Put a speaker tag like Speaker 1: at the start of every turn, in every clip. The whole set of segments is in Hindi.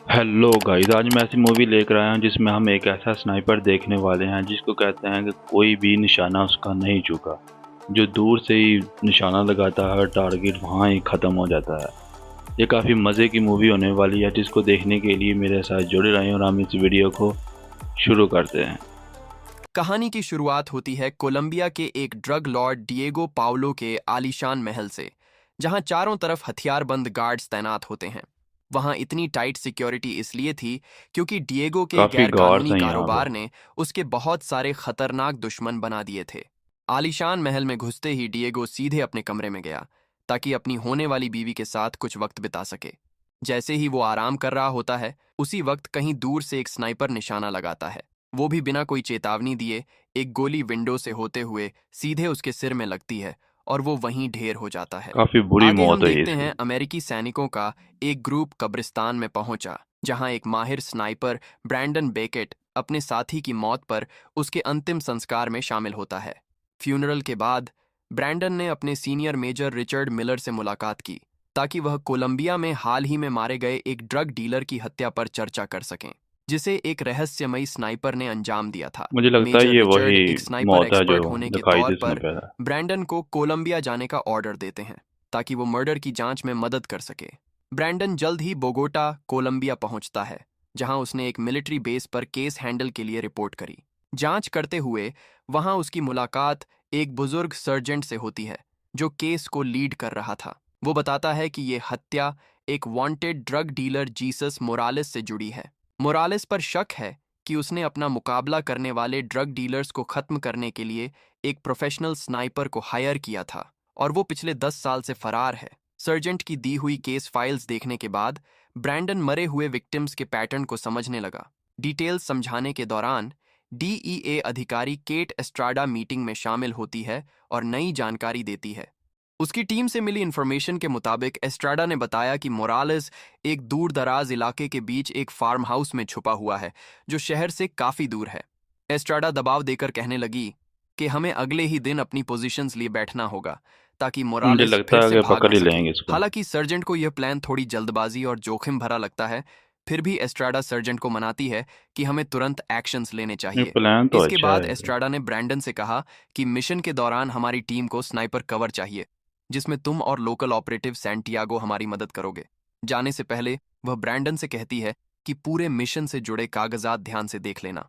Speaker 1: हेलो गाइस, आज मैं ऐसी मूवी लेकर आया हूँ जिसमें हम एक ऐसा स्नाइपर देखने वाले हैं जिसको कहते हैं कि कोई भी निशाना उसका नहीं चूका। जो दूर से ही निशाना लगाता है, टारगेट वहाँ ही ख़त्म हो जाता है। ये काफ़ी मज़े की मूवी होने वाली है, जिसको देखने के लिए मेरे साथ जुड़े रहें और हम इस वीडियो को शुरू करते हैं।
Speaker 2: कहानी की शुरुआत होती है कोलंबिया के एक ड्रग लॉर्ड डिएगो पाउलो के आलीशान महल से, जहां चारों तरफ हथियारबंद गार्ड्स तैनात होते हैं। वहां इतनी टाइट सिक्योरिटी इसलिए थी क्योंकि डिएगो के
Speaker 1: काफ़ी गार्ड्स
Speaker 2: गैरकानूनी
Speaker 1: हैं यहाँ पे।
Speaker 2: कारोबार ने उसके बहुत सारे खतरनाक दुश्मन बना दिए थे। आलीशान महल में घुसते ही डिएगो सीधे अपने कमरे में गया ताकि अपनी होने वाली बीवी के साथ कुछ वक्त बिता सके। जैसे ही वो आराम कर रहा होता है, उसी वक्त कहीं दूर से एक स्नाइपर निशाना लगाता है। वो भी बिना कोई चेतावनी दिए एक गोली विंडो से होते हुए सीधे उसके सिर में लगती है और वो वहीं ढेर हो जाता है।
Speaker 1: काफ़ी बुरी
Speaker 2: आगे हम
Speaker 1: मौत है
Speaker 2: देखते
Speaker 1: इसकी।
Speaker 2: हैं अमेरिकी सैनिकों का एक ग्रुप कब्रिस्तान में पहुंचा, जहां एक माहिर स्नाइपर ब्रैंडन बेकेट अपने साथी की मौत पर उसके अंतिम संस्कार में शामिल होता है। फ्यूनरल के बाद ब्रैंडन ने अपने सीनियर मेजर रिचर्ड मिलर से मुलाकात की ताकि वह कोलंबिया में हाल ही में मारे गए एक ड्रग डीलर की हत्या पर चर्चा कर सकें, जिसे एक रहस्यमयी स्नाइपर ने अंजाम दिया था।
Speaker 1: मुझे लगता है
Speaker 2: मेजर
Speaker 1: ये
Speaker 2: रिचर्ड
Speaker 1: वही
Speaker 2: एक स्नाइपर
Speaker 1: मौत है जो
Speaker 2: एक्सपर्ट होने के
Speaker 1: दिखाई थी
Speaker 2: तौर
Speaker 1: इसमें
Speaker 2: पर
Speaker 1: पहले।
Speaker 2: ब्रैंडन को कोलंबिया जाने का ऑर्डर देते हैं ताकि वो मर्डर की जांच में मदद कर सके। ब्रैंडन जल्द ही बोगोटा, कोलंबिया पहुंचता है, जहां उसने एक मिलिट्री बेस पर केस हैंडल के लिए रिपोर्ट करी। जांच करते हुए वहां उसकी मुलाकात एक बुजुर्ग सर्जेंट से होती है, जो केस को लीड कर रहा था। वो बताता है कि ये हत्या एक wanted drug dealer Jesus Morales से जुड़ी है। मोरालेस पर शक है कि उसने अपना मुकाबला करने वाले ड्रग डीलर्स को खत्म करने के लिए एक प्रोफेशनल स्नाइपर को हायर किया था, और वो पिछले 10 साल से फरार है। सर्जेंट की दी हुई केस फाइल्स देखने के बाद ब्रैंडन मरे हुए विक्टिम्स के पैटर्न को समझने लगा। डिटेल्स समझाने के दौरान डीईए अधिकारी केट एस्ट्राडा मीटिंग में शामिल होती है और नई जानकारी देती है। उसकी टीम से मिली इन्फॉर्मेशन के मुताबिक एस्ट्राडा ने बताया कि मोरालेस एक दूर दराज इलाके के बीच एक फार्म हाउस में छुपा हुआ है, जो शहर से काफी दूर है। एस्ट्राडा दबाव देकर कहने लगी कि हमें अगले ही दिन अपनी पोजीशंस लिए बैठना होगा ताकि
Speaker 1: मुझे
Speaker 2: मोरालेस
Speaker 1: लगता
Speaker 2: फिर
Speaker 1: है
Speaker 2: से
Speaker 1: कि
Speaker 2: भाग
Speaker 1: पकड़
Speaker 2: न
Speaker 1: ही
Speaker 2: सके।
Speaker 1: लेंगे इसको।
Speaker 2: हालांकि सर्जेंट को यह प्लान थोड़ी जल्दबाजी और जोखिम भरा लगता है, फिर भी एस्ट्राडा सर्जेंट को मनाती है कि हमें तुरंत एक्शंस लेने
Speaker 1: ये
Speaker 2: चाहिए।
Speaker 1: प्लान तो
Speaker 2: इसके
Speaker 1: अच्छा
Speaker 2: बाद
Speaker 1: है।
Speaker 2: एस्ट्राडा ने ब्रैंडन से कहा कि मिशन के दौरान हमारी टीम को स्नाइपर कवर चाहिए, जिसमें तुम और लोकल ऑपरेटिव सैंटियागो हमारी मदद करोगे। जाने से पहले वह ब्रैंडन से कहती है कि पूरे मिशन से जुड़े कागजात ध्यान से देख लेना।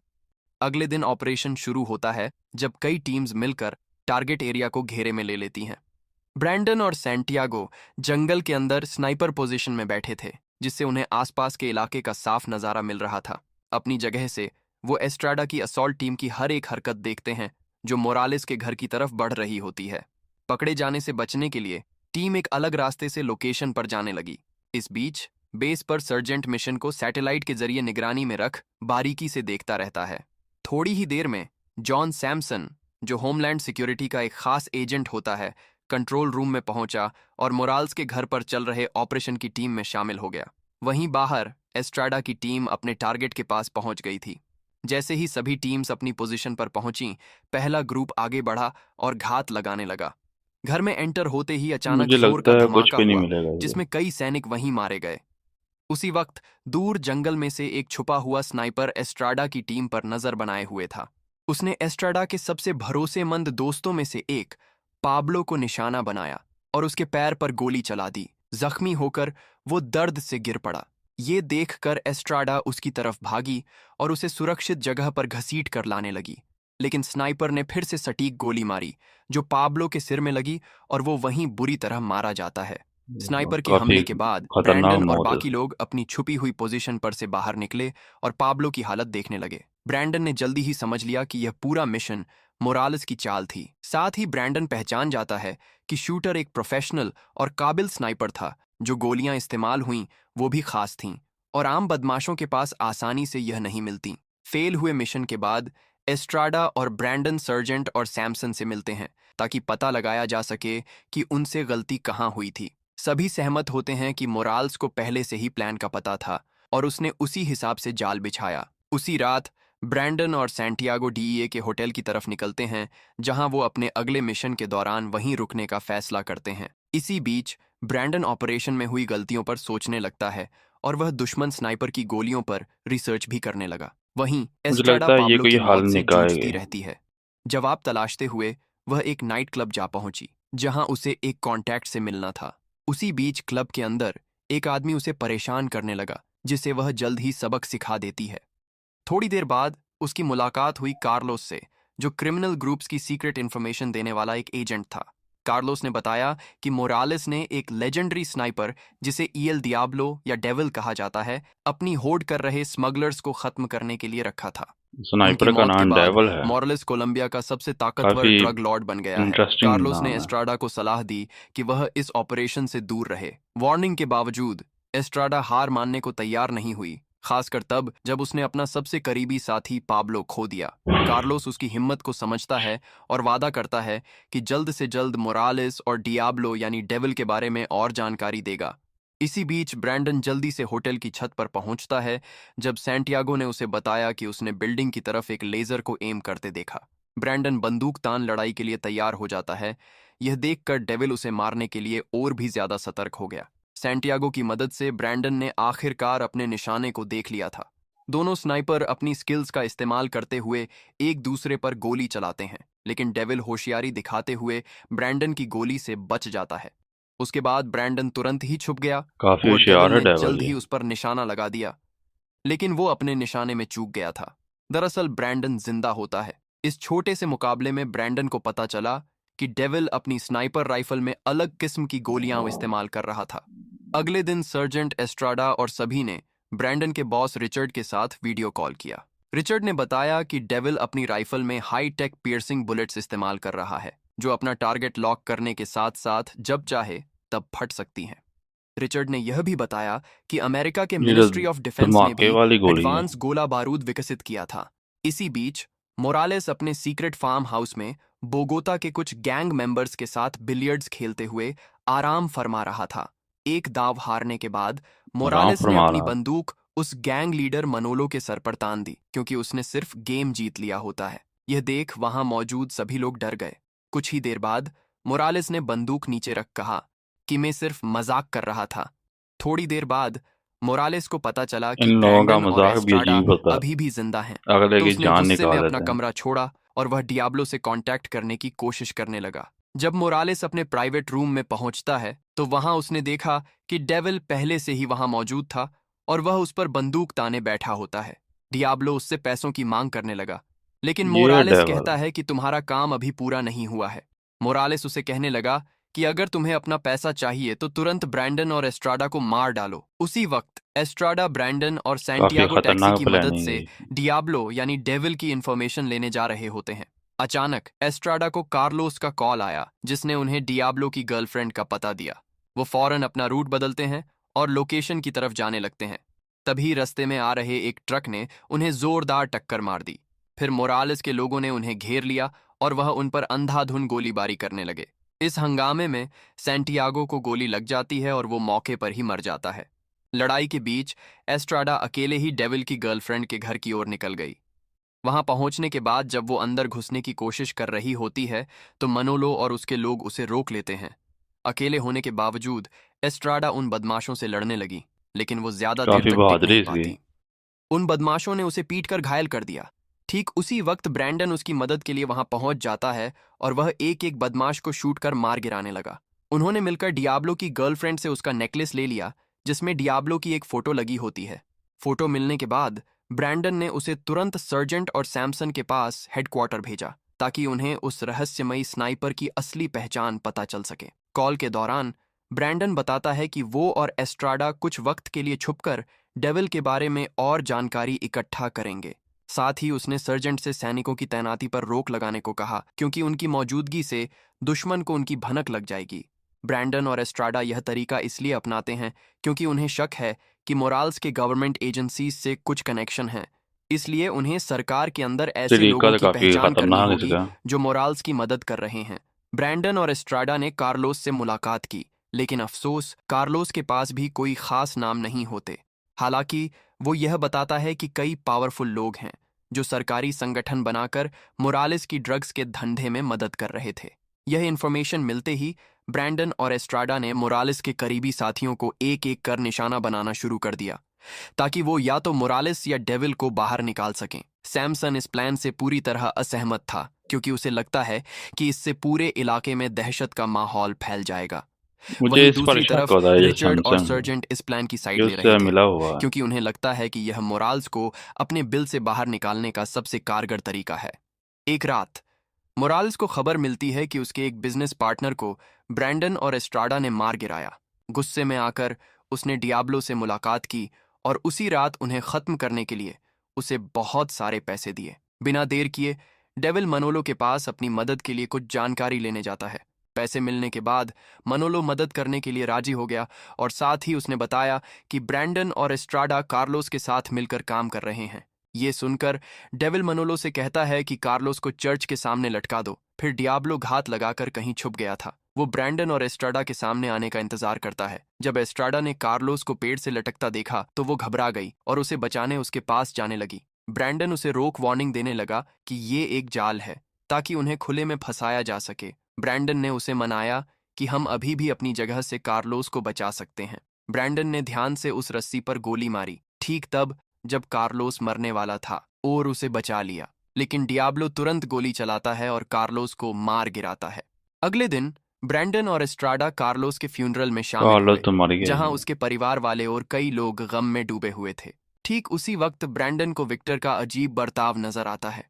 Speaker 2: अगले दिन ऑपरेशन शुरू होता है, जब कई टीम्स मिलकर टारगेट एरिया को घेरे में ले लेती हैं। ब्रैंडन और सैंटियागो जंगल के अंदर स्नाइपर पोजीशन में बैठे थे, जिससे उन्हें आसपास के इलाके का साफ नजारा मिल रहा था। अपनी जगह से वो एस्ट्राडा की असॉल्ट टीम की हर एक हरकत देखते हैं, जो मोरालेस के घर की तरफ बढ़ रही होती है। पकड़े जाने से बचने के लिए टीम एक अलग रास्ते से लोकेशन पर जाने लगी। इस बीच बेस पर सर्जेंट मिशन को सैटेलाइट के जरिए निगरानी में रख बारीकी से देखता रहता है। थोड़ी ही देर में जॉन सैमसन, जो होमलैंड सिक्योरिटी का एक खास एजेंट होता है, कंट्रोल रूम में पहुंचा और मोराल्स के घर पर चल रहे ऑपरेशन की टीम में शामिल हो गया। वहीं बाहर एस्ट्राडा की टीम अपने टारगेट के पास पहुंच गई थी। जैसे ही सभी टीम्स अपनी पोजीशन पर पहुंची, पहला ग्रुप आगे बढ़ा और घात लगाने लगा। घर में एंटर होते ही अचानक
Speaker 1: मुझे
Speaker 2: जोर का
Speaker 1: लगता है कुछ
Speaker 2: धमाका
Speaker 1: भी नहीं
Speaker 2: हुआ,
Speaker 1: मिलेगा इसे।
Speaker 2: जिसमें कई सैनिक वहीं मारे गए। उसी वक्त दूर जंगल में से एक छुपा हुआ स्नाइपर एस्ट्राडा की टीम पर नजर बनाए हुए था। उसने एस्ट्राडा के सबसे भरोसेमंद दोस्तों में से एक पाब्लो को निशाना बनाया और उसके पैर पर गोली चला दी। जख्मी होकर वो दर्द से गिर पड़ा। ये देखकर एस्ट्राडा उसकी तरफ भागी और उसे सुरक्षित जगह पर घसीट कर लाने लगी। लेकिन स्नाइपर ने फिर से सटीक गोली मारी, जो पाब्लो के सिर में लगी और वो वहीं बुरी तरह मारा जाता है। स्नाइपर के
Speaker 1: काफी
Speaker 2: हमले के बाद
Speaker 1: खतरनाक
Speaker 2: ब्रैंडन और
Speaker 1: मौत है।
Speaker 2: बाकी लोग अपनी छुपी हुई पोजीशन पर से बाहर निकले और पाब्लो की हालत देखने लगे। ब्रैंडन ने जल्दी ही समझ लिया कि यह पूरा मिशन मोरालेस की चाल थी। साथ ही ब्रैंडन पहचान जाता है कि शूटर एक प्रोफेशनल और काबिल स्नाइपर था। जो गोलियां इस्तेमाल हुईं वो भी खास थीं, और आम बदमाशों के पास आसानी से यह नहीं मिलती। फेल हुए मिशन के बाद एस्ट्राडा और ब्रैंडन सर्जेंट और सैमसन से मिलते हैं ताकि पता लगाया जा सके कि उनसे गलती कहाँ हुई थी। सभी सहमत होते हैं कि मोराल्स को पहले से ही प्लान का पता था और उसने उसी हिसाब से जाल बिछाया। उसी रात ब्रैंडन और सैंटियागो डीईए के होटल की तरफ निकलते हैं, जहां वो अपने अगले मिशन के दौरान वहीं रुकने का फैसला करते हैं। इसी बीच ब्रैंडन ऑपरेशन में हुई गलतियों पर सोचने लगता है और वह दुश्मन स्नाइपर की गोलियों पर रिसर्च भी करने लगा। वहीं
Speaker 1: मुझे
Speaker 2: एस्ट्राडा
Speaker 1: लगता है ये
Speaker 2: पाब्लो
Speaker 1: कोई
Speaker 2: की
Speaker 1: हल
Speaker 2: मौत से
Speaker 1: निकालेगी।
Speaker 2: जूझती रहती है। जवाब तलाशते हुए वह एक नाइट क्लब जा पहुंची, जहां उसे एक कॉन्टैक्ट से मिलना था। उसी बीच क्लब के अंदर एक आदमी उसे परेशान करने लगा, जिसे वह जल्द ही सबक सिखा देती है। थोड़ी देर बाद उसकी मुलाकात हुई कार्लोस से, जो क्रिमिनल ग्रुप्स की सीक्रेट इन्फॉर्मेशन देने वाला एक एजेंट था। कार्लोस ने बताया कि मोरालेस ने एक लेजेंडरी स्नाइपर, जिसे ईएल दियाब्लो या डेविल कहा जाता है, अपनी होड़ कर रहे स्मगलर्स को खत्म करने के लिए रखा था। उनकी
Speaker 1: स्नाइपर का
Speaker 2: मौत के
Speaker 1: नाम
Speaker 2: बाद
Speaker 1: डेविल है।
Speaker 2: मोरालेस कोलंबिया का सबसे ताकतवर
Speaker 1: काफी
Speaker 2: ड्रग लॉर्ड बन गया है।
Speaker 1: इंटरेस्टिंग
Speaker 2: कार्लोस ने
Speaker 1: नाम है।
Speaker 2: एस्ट्राडा को सलाह दी कि वह इस ऑपरेशन से दूर रहे। वार्निंग के बावजूद एस्ट्राडा हार मानने को तैयार नहीं हुई, खासकर तब जब उसने अपना सबसे करीबी साथी पाब्लो खो दिया। कार्लोस उसकी हिम्मत को समझता है और वादा करता है कि जल्द से जल्द मोरालेस और डियाब्लो यानी डेविल के बारे में और जानकारी देगा। इसी बीच ब्रैंडन जल्दी से होटल की छत पर पहुंचता है, जब सैंटियागो ने उसे बताया कि उसने बिल्डिंग की तरफ एक लेजर को एम करते देखा। ब्रैंडन बंदूक तान लड़ाई के लिए तैयार हो जाता है। यह देखकर डेविल उसे मारने के लिए और भी ज्यादा सतर्क हो गया। सैंटियागो की मदद से ब्रैंडन ने आखिरकार अपने निशाने को देख लिया था। दोनों स्नाइपर अपनी स्किल्स का इस्तेमाल करते हुए एक दूसरे पर गोली चलाते हैं, लेकिन डेविल होशियारी दिखाते हुए ब्रैंडन की गोली से बच जाता है। उसके बाद ब्रैंडन तुरंत ही छुप गया
Speaker 1: काफी
Speaker 2: और डेविल
Speaker 1: होशियार है
Speaker 2: ने
Speaker 1: डेविल
Speaker 2: जल्द
Speaker 1: ये।
Speaker 2: ही उस पर निशाना लगा दिया, लेकिन वो अपने निशाने में चूक गया था। दरअसल ब्रैंडन जिंदा होता है। इस छोटे से मुकाबले में ब्रैंडन को पता चला कि डेविल अपनी स्नाइपर राइफल में अलग किस्म की गोलियां इस्तेमाल कर रहा था। अगले दिन सर्जेंट एस्ट्राडा और सभी ने ब्रैंडन के बॉस रिचर्ड के साथ वीडियो कॉल किया। रिचर्ड ने बताया कि डेविल अपनी राइफल में हाई टेक पियर्सिंग बुलेट्स इस्तेमाल कर रहा है, जो अपना टारगेट लॉक करने के साथ साथ जब चाहे तब फट सकती हैं। रिचर्ड ने यह भी बताया कि अमेरिका के
Speaker 1: ये तो
Speaker 2: मिनिस्ट्री ऑफ डिफेंस ने
Speaker 1: धमाके
Speaker 2: भी
Speaker 1: वाली गोली है।
Speaker 2: एडवांस गोला बारूद विकसित किया था। इसी बीच मोरालेस अपने सीक्रेट फार्म हाउस में बोगोता के कुछ गैंग मेंबर्स के साथ बिलियर्ड्स खेलते हुए आराम फरमा रहा था। एक दाव हारने के बाद
Speaker 1: आराम
Speaker 2: मोरालेस ने
Speaker 1: फरमा
Speaker 2: अपनी
Speaker 1: रहा।
Speaker 2: बंदूक उस गैंग लीडर मनोलो के सर पर तान दी, क्योंकि उसने सिर्फ गेम जीत लिया होता है। यह देख वहां मौजूद सभी लोग डर गए। कुछ ही देर बाद मोरालेस ने बंदूक नीचे रख कहा कि मैं सिर्फ मजाक कर रहा था। थोड़ी देर बाद मोरालेस को पता चला
Speaker 1: इन
Speaker 2: कि
Speaker 1: लोगों का
Speaker 2: ब्रैंडन और
Speaker 1: मजाक भी
Speaker 2: एस्ट्राडा
Speaker 1: अजीब होता
Speaker 2: अभी भी जिंदा हैं।
Speaker 1: है, अगले
Speaker 2: तो
Speaker 1: की
Speaker 2: उसने
Speaker 1: जान
Speaker 2: गुस्से में
Speaker 1: निकाल
Speaker 2: अपना
Speaker 1: देते हैं।
Speaker 2: कमरा छोड़ा और वह डियाब्लो से कांटेक्ट करने की कोशिश करने लगा। जब मोरालेस अपने प्राइवेट रूम में पहुंचता है, तो वहां उसने देखा कि डेविल पहले से ही वहां मौजूद था और वह उस पर बंदूक ताने बैठा होता है। डियाब्लो उससे पैसों की मांग करने लगा, लेकिन
Speaker 1: ये
Speaker 2: मोरालेस
Speaker 1: डेविल।
Speaker 2: कहता है कि तुम्हारा काम अभी पूरा नहीं हुआ है। मोरालेस उसे कहने लगा कि अगर तुम्हें अपना पैसा चाहिए तो तुरंत ब्रैंडन और एस्ट्राडा को मार डालो। उसी वक्त एस्ट्राडा ब्रैंडन और
Speaker 1: काफी
Speaker 2: सैंटियागो टैक्सी
Speaker 1: खतरनाक
Speaker 2: की मदद
Speaker 1: प्लानिंग
Speaker 2: से
Speaker 1: है।
Speaker 2: डियाब्लो यानी डेविल की इंफॉर्मेशन लेने जा रहे होते हैं। अचानक एस्ट्राडा को कार्लोस का कॉल आया, जिसने उन्हें डियाब्लो की गर्लफ्रेंड का पता दिया। वो फौरन अपना रूट बदलते हैं और लोकेशन की तरफ जाने लगते हैं। तभी रास्ते में आ रहे एक ट्रक ने उन्हें जोरदार टक्कर मार दी। फिर मोरालेस के लोगों ने उन्हें घेर लिया और वह उन पर अंधाधुंध गोलीबारी करने लगे। इस हंगामे में सैंटियागो को गोली लग जाती है और वो मौके पर ही मर जाता है। लड़ाई के बीच एस्ट्राडा अकेले ही डेविल की गर्लफ्रेंड के घर की ओर निकल गई। वहां पहुंचने के बाद जब वो अंदर घुसने की कोशिश कर रही होती है, तो मनोलो और उसके लोग उसे रोक लेते हैं। अकेले होने के बावजूद एस्ट्राडा उन बदमाशों से लड़ने लगी, लेकिन वो ज्यादा देर
Speaker 1: काफी
Speaker 2: तक टिक
Speaker 1: बहादुरी
Speaker 2: नहीं
Speaker 1: इसकी।
Speaker 2: पाती। उन बदमाशों ने उसे पीटकर घायल कर दिया। ठीक उसी वक्त ब्रैंडन उसकी मदद के लिए वहां पहुंच जाता है और वह एक एक बदमाश को शूट कर मार गिराने लगा। उन्होंने मिलकर डियाब्लो की गर्लफ्रेंड से उसका नेकलेस ले लिया, जिसमें डियाब्लो की एक फोटो लगी होती है। फोटो मिलने के बाद ब्रैंडन ने उसे तुरंत सर्जेंट और सैमसन के पास हेडक्वार्टर भेजा, ताकि उन्हें उस रहस्यमयी स्नाइपर की असली पहचान पता चल सके। कॉल के दौरान ब्रैंडन बताता है कि वो और एस्ट्राडा कुछ वक्त के लिए छुपकर डेविल के बारे में और जानकारी इकट्ठा करेंगे। साथ ही उसने सर्जेंट से सैनिकों की तैनाती पर रोक लगाने को कहा, क्योंकि उनकी मौजूदगी से दुश्मन को उनकी भनक लग जाएगी। ब्रैंडन और एस्ट्राडा यह तरीका इसलिए अपनाते हैं क्योंकि उन्हें शक है कि मोराल्स के गवर्नमेंट एजेंसीज से कुछ कनेक्शन है। इसलिए उन्हें सरकार के अंदर ऐसे
Speaker 1: तरीका
Speaker 2: लोगों
Speaker 1: तो
Speaker 2: की
Speaker 1: काफी
Speaker 2: पहचान करनी
Speaker 1: खतरनाक है
Speaker 2: होगी
Speaker 1: इसका।
Speaker 2: जो मोराल्स की मदद कर रहे हैं। ब्रैंडन और एस्ट्राडा ने कार्लोस से मुलाकात की, लेकिन अफसोस कार्लोस के पास भी कोई खास नाम नहीं होते। हालांकि वो यह बताता है कि कई पावरफुल लोग हैं जो सरकारी संगठन बनाकर मोरालेस की ड्रग्स के धंधे में मदद कर रहे थे। यह इंफॉर्मेशन मिलते ही ब्रैंडन और एस्ट्राडा ने मोरालेस के करीबी साथियों को एक एक कर निशाना बनाना शुरू कर दिया ताकि वो या तो मोरालेस या डेविल को बाहर निकाल सकें। सैमसन इस प्लान से पूरी तरह असहमत था क्योंकि उसे लगता है कि इससे पूरे इलाके में दहशत का माहौल फैल जाएगा।
Speaker 1: मुझे
Speaker 2: वहीं
Speaker 1: इस पर
Speaker 2: दूसरी
Speaker 1: शक
Speaker 2: तरफ
Speaker 1: होता है, ये
Speaker 2: रिचर्ड और
Speaker 1: सैमसन
Speaker 2: सर्जेंट इस प्लान की साइड
Speaker 1: जो
Speaker 2: ले
Speaker 1: उससे
Speaker 2: रहे थे
Speaker 1: मिला हुआ है।
Speaker 2: क्योंकि उन्हें लगता है कि यह मोराल्स को अपने बिल से बाहर निकालने का सबसे कारगर तरीका है। एक रात मोराल्स को खबर मिलती है कि उसके एक बिजनेस पार्टनर को ब्रैंडन और एस्ट्राडा ने मार गिराया। गुस्से में आकर उसने डियाब्लो से मुलाकात की और उसी रात उन्हें खत्म करने के लिए उसे बहुत सारे पैसे दिए। बिना देर किए डेविल मनोलो के पास अपनी मदद के लिए कुछ जानकारी लेने जाता है। पैसे मिलने के बाद मनोलो मदद करने के लिए राजी हो गया और साथ ही उसने बताया कि ब्रैंडन और एस्ट्राडा कार्लोस के साथ मिलकर काम कर रहे हैं। ये सुनकर डेविल मनोलो से कहता है कि कार्लोस को चर्च के सामने लटका दो। फिर डियाब्लो घात लगाकर कहीं छुप गया था। वो ब्रैंडन और एस्ट्राडा के सामने आने का इंतजार करता है। जब एस्ट्राडा ने कार्लोस को पेड़ से लटकता देखा तो वो घबरा गई और उसे बचाने उसके पास जाने लगी। ब्रैंडन उसे रोक वार्निंग देने लगा कि ये एक जाल है ताकि उन्हें खुले में फंसाया जा सके। ब्रैंडन ने उसे मनाया कि हम अभी भी अपनी जगह से कार्लोस को बचा सकते हैं। ब्रैंडन ने ध्यान से उस रस्सी पर गोली मारी ठीक तब जब कार्लोस मरने वाला था और उसे बचा लिया। लेकिन डियाब्लो तुरंत गोली चलाता है और कार्लोस को मार गिराता है। अगले दिन ब्रैंडन और एस्ट्राडा कार्लोस के फ्यूनरल में शामिल
Speaker 1: कार्लोस
Speaker 2: हुए
Speaker 1: तो मर गया
Speaker 2: जहां
Speaker 1: ही।
Speaker 2: उसके परिवार वाले और कई लोग गम में डूबे हुए थे। ठीक उसी वक्त ब्रैंडन को विक्टर का अजीब बर्ताव नजर आता है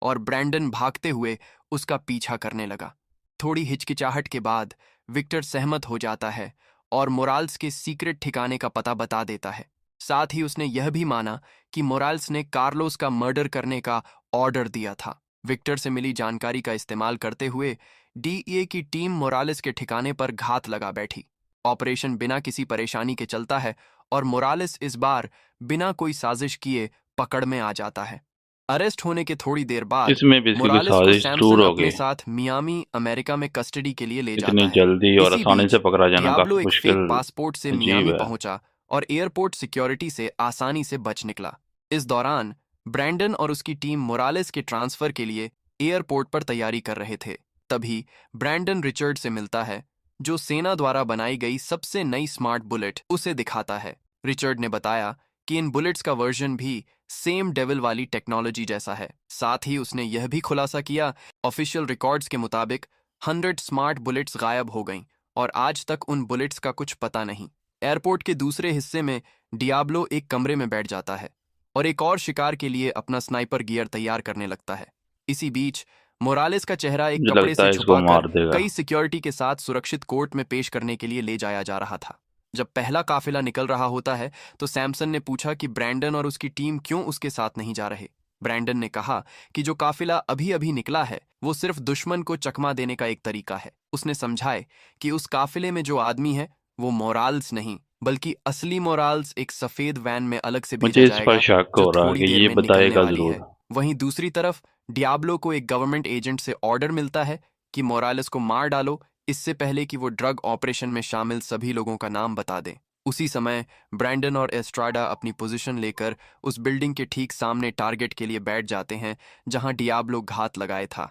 Speaker 2: और ब्रैंडन भागते हुए उसका पीछा करने लगा। थोड़ी हिचकिचाहट के बाद विक्टर सहमत हो जाता है और मोराल्स के सीक्रेट ठिकाने का पता बता देता है। साथ ही उसने यह भी माना कि मोराल्स ने कार्लोस का मर्डर करने का ऑर्डर दिया था। विक्टर से मिली जानकारी का इस्तेमाल करते हुए डीईए की टीम मोरालेस के ठिकाने पर घात लगा बैठी। ऑपरेशन बिना किसी परेशानी के चलता है और मोरालेस इस बार बिना कोई साजिश किए पकड़ में आ जाता है। अरेस्ट होने के थोड़ी देर बाद
Speaker 1: इसमें बेसिकली
Speaker 2: मोरालेस को
Speaker 1: साजिश
Speaker 2: सैमसन
Speaker 1: टूर हो
Speaker 2: अपने
Speaker 1: गई।
Speaker 2: साथ मियामी अमेरिका में कस्टडी के लिए ले
Speaker 1: इतनी
Speaker 2: जाता है।
Speaker 1: जल्दी और
Speaker 2: इसी
Speaker 1: आसानी से
Speaker 2: बीच
Speaker 1: पकड़ा जाना
Speaker 2: डियाब्लो
Speaker 1: काफी
Speaker 2: एक
Speaker 1: मुश्किल,
Speaker 2: फेक पासपोर्ट से
Speaker 1: अजीब
Speaker 2: मियामी
Speaker 1: है।
Speaker 2: पहुंचा और एयरपोर्ट सिक्योरिटी से आसानी से बच निकला। इस दौरान ब्रैंडन और उसकी टीम मोरालेस के ट्रांसफर के लिए एयरपोर्ट पर तैयारी कर रहे थे। तभी ब्रैंडन रिचर्ड से मिलता है जो सेना द्वारा बनाई गई सबसे नई स्मार्ट बुलेट उसे दिखाता है। रिचर्ड ने बताया कि इन बुलेट्स का वर्जन भी सेम डेविल वाली टेक्नोलॉजी जैसा है। साथ ही उसने यह भी खुलासा किया ऑफिशियल रिकॉर्ड्स के मुताबिक 100 स्मार्ट बुलेट्स गायब हो गईं और आज तक उन बुलेट्स का कुछ पता नहीं। एयरपोर्ट के दूसरे हिस्से में डियाब्लो एक कमरे में बैठ जाता है और एक और शिकार के लिए अपना स्नाइपर गियर तैयार करने लगता है। इसी बीच मोरालेस का चेहरा एक
Speaker 1: मुझे
Speaker 2: कपड़े
Speaker 1: लगता
Speaker 2: से
Speaker 1: है इसको
Speaker 2: छुपाकर
Speaker 1: मार देगा।
Speaker 2: कई सिक्योरिटी के साथ सुरक्षित कोर्ट में पेश करने के लिए ले जाया जा रहा था। जब पहला काफिला निकल रहा होता है तो सैमसन ने पूछा कि ब्रैंडन और उसकी टीम क्यों उसके साथ नहीं जा रहे। ब्रैंडन ने कहा कि जो काफिला अभी अभी निकला है वो सिर्फ दुश्मन को चकमा देने का एक तरीका है। उसने समझाए कि उस काफिले में जो आदमी है वो मोराल्स नहीं बल्कि असली मोराल्स एक सफेद वैन में अलग से भेजा
Speaker 1: मुझे इस पर
Speaker 2: जाएगा
Speaker 1: शक
Speaker 2: जो
Speaker 1: हो रहा है
Speaker 2: थोड़ी
Speaker 1: कि
Speaker 2: देर
Speaker 1: ये
Speaker 2: में निकलने
Speaker 1: बताएगा
Speaker 2: वाली
Speaker 1: जरूर।
Speaker 2: है। वहीं दूसरी तरफ डियाब्लो को एक गवर्नमेंट एजेंट से ऑर्डर मिलता है कि मोरालेस को मार डालो इससे पहले कि वो ड्रग ऑपरेशन में शामिल सभी लोगों का नाम बता दे। उसी समय ब्रैंडन और एस्ट्राडा अपनी पोजीशन लेकर उस बिल्डिंग के ठीक सामने टारगेट के लिए बैठ जाते हैं जहां डियाब्लो घात लगाए था।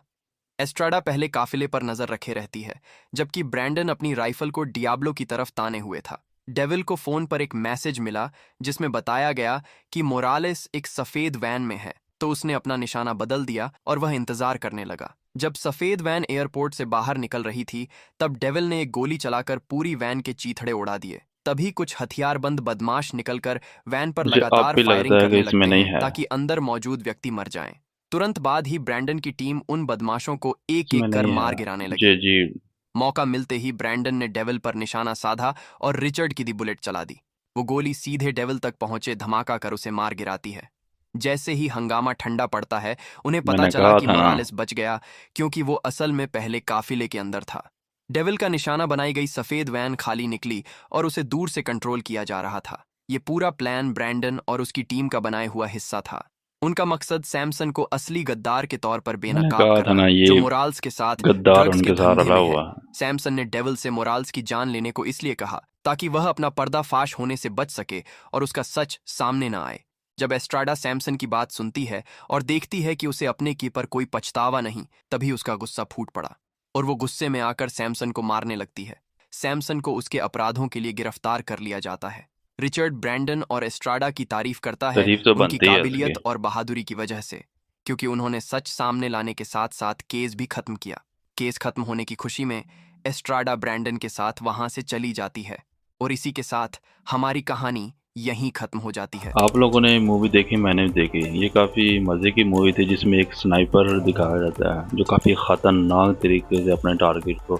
Speaker 2: एस्ट्राडा पहले काफिले पर नजर रखे रहती है जबकि ब्रैंडन अपनी राइफल को डियाब्लो की तरफ ताने हुए था। डेविल को फोन पर एक मैसेज मिला जिसमें बताया गया कि मोरालेस एक सफेद वैन में है तो उसने अपना निशाना बदल दिया और वह इंतजार करने लगा। जब सफेद वैन एयरपोर्ट से बाहर निकल रही थी तब डेविल ने एक गोली चलाकर पूरी वैन के चीथड़े उड़ा दिए। तभी कुछ हथियारबंद बदमाश निकलकर वैन पर
Speaker 1: मुझे अब
Speaker 2: लगातार
Speaker 1: भी
Speaker 2: फायरिंग
Speaker 1: लगता है कि
Speaker 2: करने
Speaker 1: इसमें
Speaker 2: लगते
Speaker 1: नहीं
Speaker 2: हैं
Speaker 1: है।
Speaker 2: ताकि अंदर मौजूद व्यक्ति मर जाएं। तुरंत बाद ही ब्रैंडन की टीम उन बदमाशों को एक
Speaker 1: इसमें
Speaker 2: एक कर
Speaker 1: नहीं
Speaker 2: मार
Speaker 1: है।
Speaker 2: गिराने लगी।
Speaker 1: जी जी।
Speaker 2: मौका मिलते ही ब्रैंडन ने डेविल पर निशाना साधा और रिचर्ड की दी बुलेट चला दी। वो गोली सीधे डेविल तक पहुंचे धमाका कर उसे मार गिराती है। जैसे ही हंगामा ठंडा पड़ता है उन्हें पता
Speaker 1: मैंने
Speaker 2: चला
Speaker 1: कहा
Speaker 2: कि
Speaker 1: था ना।
Speaker 2: मोरालेस बच गया क्योंकि वो असल में पहले काफिले के अंदर था। डेविल का निशाना बनाई गई सफेद वैन खाली निकली और उसे दूर से कंट्रोल किया जा रहा था। ये पूरा प्लान ब्रैंडन और उसकी टीम का बनाया हुआ हिस्सा था। उनका मकसद सैमसन को असली गद्दार के तौर पर
Speaker 1: मैंने
Speaker 2: बेनकाब
Speaker 1: कहा था
Speaker 2: करना
Speaker 1: ना,
Speaker 2: जो
Speaker 1: ये
Speaker 2: मोराल्स के साथ
Speaker 1: गद्दार
Speaker 2: ड्रग्स के
Speaker 1: उनके साथ
Speaker 2: धंधे
Speaker 1: रला
Speaker 2: में है।
Speaker 1: हुआ है।
Speaker 2: सैमसन ने डेविल से मोराल्स की जान लेने को इसलिए कहा ताकि वह अपना पर्दाफाश होने से बच सके और उसका सच सामने न आए। जब एस्ट्राडा सैमसन की बात सुनती है और देखती है कि उसे अपने की पर कोई पछतावा नहीं तभी उसका गुस्सा फूट पड़ा। और वो गुस्से में आकर सैमसन को मारने लगती है। सैमसन को उसके अपराधों के लिए गिरफ्तार कर लिया जाता है। रिचर्ड ब्रैंडन और एस्ट्राडा की तारीफ करता है
Speaker 1: तारीफ तो
Speaker 2: उनकी
Speaker 1: बनती है
Speaker 2: काबिलियत
Speaker 1: उसकी।
Speaker 2: और बहादुरी की वजह से, क्योंकि उन्होंने सच सामने लाने के साथ साथ केस भी खत्म किया। केस खत्म होने की खुशी में एस्ट्राडा ब्रैंडन के साथ वहां से चली जाती है और इसी के साथ हमारी कहानी यहीं खत्म हो जाती है।
Speaker 1: आप लोगों ने मूवी देखी, मैंने भी देखी। ये काफ़ी मज़े की मूवी थी जिसमें एक स्नाइपर दिखाया जाता है जो काफ़ी ख़तरनाक तरीके से अपने टारगेट को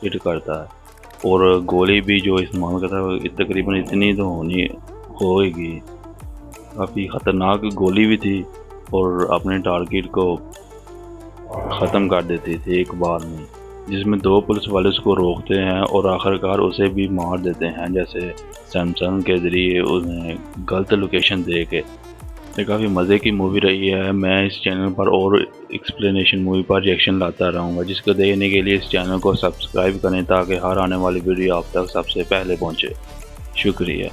Speaker 1: हिट करता है, और गोली भी जो इस्तेमाल करता है वो तकरीबन इतनी तो होनी होएगी। काफ़ी ख़तरनाक गोली भी थी और अपने टारगेट को ख़त्म कर देती थी एक बार में, जिसमें 2 पुलिस वाले उसको रोकते हैं और आखिरकार उसे भी मार देते हैं, जैसे सैमसंग के ज़रिए उन्हें गलत लोकेशन दे के। ये काफ़ी मज़े की मूवी रही है। मैं इस चैनल पर और एक्सप्लेनेशन मूवी पर रिएक्शन लाता रहूँगा, जिसको देखने के लिए इस चैनल को सब्सक्राइब करें ताकि हर आने वाली वीडियो आप तक सबसे पहले पहुँचे। शुक्रिया।